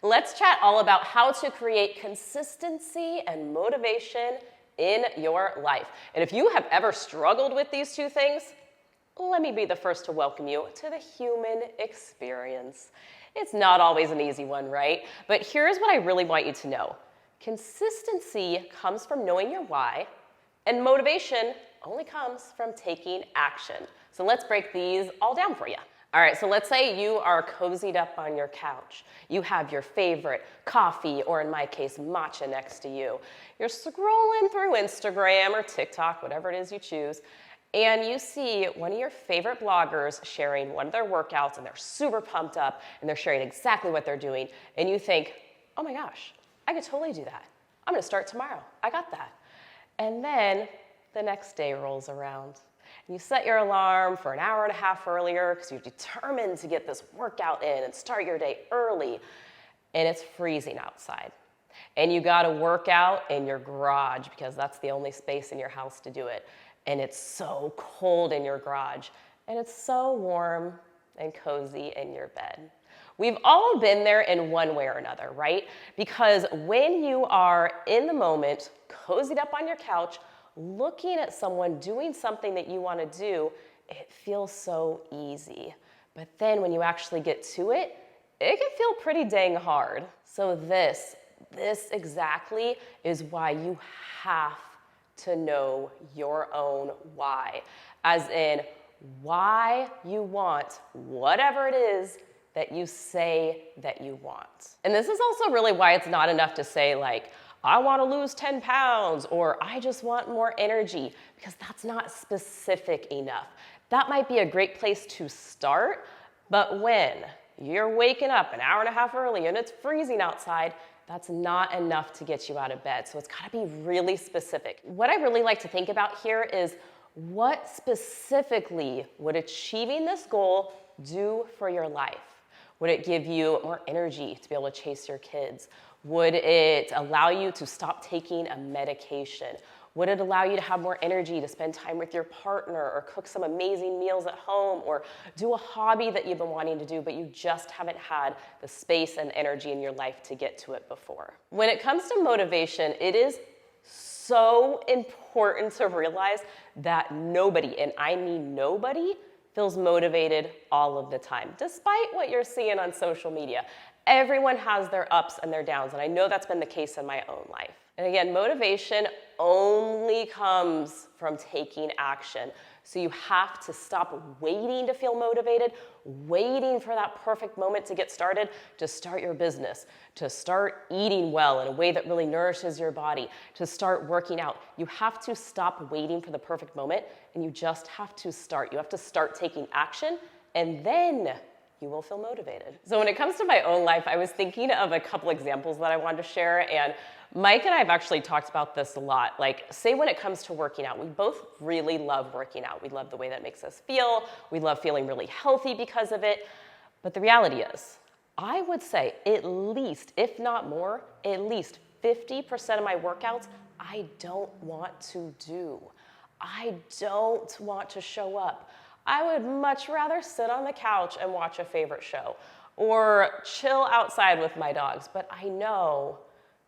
Let's chat all about how to create consistency and motivation in your life. And if you have ever struggled with these two things, let me be the first to welcome you to the human experience. It's not always an easy one, right? But here's what I really want you to know. Consistency comes from knowing your why, and motivation only comes from taking action. So let's break these all down for you. All right, so let's say you are cozied up on your couch. You have your favorite coffee, or in my case, matcha next to you. You're scrolling through Instagram or TikTok, whatever it is you choose, and you see one of your favorite bloggers sharing one of their workouts, and they're super pumped up, and they're sharing exactly what they're doing, and you think, oh my gosh, I could totally do that. I'm gonna start tomorrow. I got that. And then the next day rolls around. And you set your alarm for an hour and a half earlier because you're determined to get this workout in and start your day early. And it's freezing outside. And you gotta work out in your garage because that's the only space in your house to do it. And it's so cold in your garage. And it's so warm and cozy in your bed. We've all been there in one way or another, right? Because when you are in the moment, cozied up on your couch, looking at someone doing something that you want to do, it feels so easy. But then when you actually get to it, it can feel pretty dang hard. So this exactly is why you have to know your own why. As in, why you want whatever it is that you say that you want. And this is also really why it's not enough to say like, I want to lose 10 pounds, or I just want more energy, because that's not specific enough. That might be a great place to start, but when you're waking up an hour and a half early and it's freezing outside, that's not enough to get you out of bed. So it's got to be really specific. What I really like to think about here is what specifically would achieving this goal do for your life? Would it give you more energy to be able to chase your kids? Would it allow you to stop taking a medication? Would it allow you to have more energy to spend time with your partner or cook some amazing meals at home or do a hobby that you've been wanting to do but you just haven't had the space and energy in your life to get to it before? When it comes to motivation, it is so important to realize that nobody, and I mean nobody, feels motivated all of the time, despite what you're seeing on social media. Everyone has their ups and their downs, and I know that's been the case in my own life. And again, motivation only comes from taking action. So you have to stop waiting to feel motivated, waiting for that perfect moment to get started, to start your business, to start eating well in a way that really nourishes your body, to start working out. You have to stop waiting for the perfect moment, and you just have to start. You have to start taking action, and then you will feel motivated. So when it comes to my own life, I was thinking of a couple examples that I wanted to share, and Mike and I have actually talked about this a lot. Like, say when it comes to working out, we both really love working out. We love the way that makes us feel. We love feeling really healthy because of it. But the reality is, I would say at least, if not more, at least 50% of my workouts, I don't want to do. I don't want to show up. I would much rather sit on the couch and watch a favorite show or chill outside with my dogs. But I know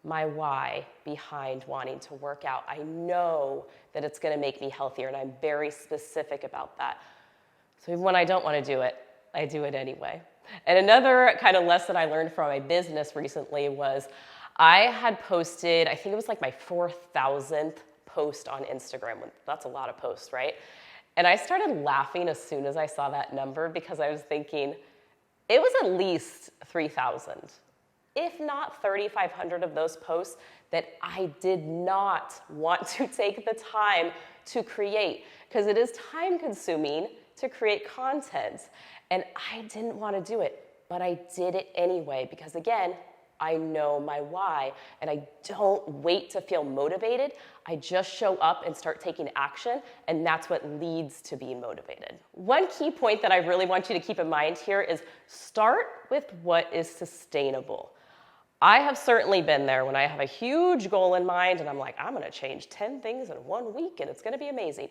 my why behind wanting to work out. I know that it's going to make me healthier, and I'm very specific about that. So even when I don't want to do it, I do it anyway. And another kind of lesson I learned from my business recently was I had posted, I think it was like my 4,000th post on Instagram. That's a lot of posts, right? And I started laughing as soon as I saw that number because I was thinking, it was at least 3,000, if not 3,500 of those posts that I did not want to take the time to create, because it is time consuming to create content. And I didn't want to do it, but I did it anyway, because again, I know my why, and I don't wait to feel motivated. I just show up and start taking action, and that's what leads to being motivated. One key point that I really want you to keep in mind here is start with what is sustainable. I have certainly been there when I have a huge goal in mind, and I'm like, I'm gonna change 10 things in 1 week, and it's gonna be amazing.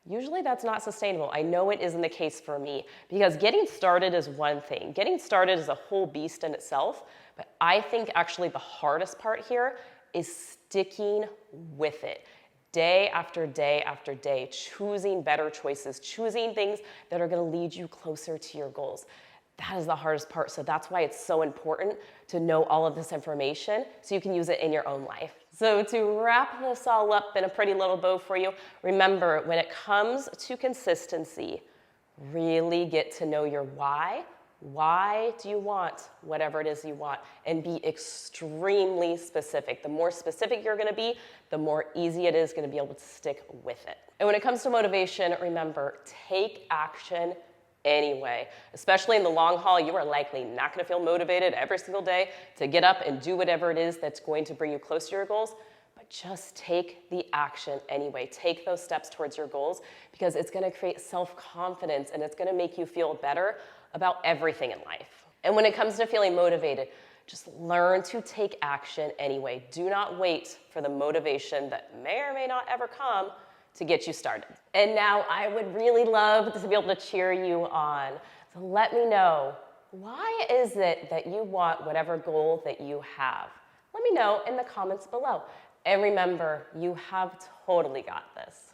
Usually that's not sustainable. I know it isn't the case for me, because getting started is one thing. Getting started is a whole beast in itself, But I think actually the hardest part here is sticking with it. Day after day after day, choosing better choices, choosing things that are going to lead you closer to your goals. That is the hardest part. So that's why it's so important to know all of this information so you can use it in your own life. So to wrap this all up in a pretty little bow for you, remember when it comes to consistency, really get to know your why. Why do you want whatever it is you want? And be extremely specific. The more specific you're going to be, the more easy it is going to be able to stick with it. And when it comes to motivation, remember, take action anyway. Especially in the long haul, you are likely not going to feel motivated every single day to get up and do whatever it is that's going to bring you close to your goals. But just take the action anyway. Take those steps towards your goals because it's going to create self-confidence and it's going to make you feel better about everything in life. And when it comes to feeling motivated, just learn to take action anyway. Do not wait for the motivation that may or may not ever come to get you started. And now I would really love to be able to cheer you on. So let me know, why is it that you want whatever goal that you have? Let me know in the comments below. And remember, you have totally got this.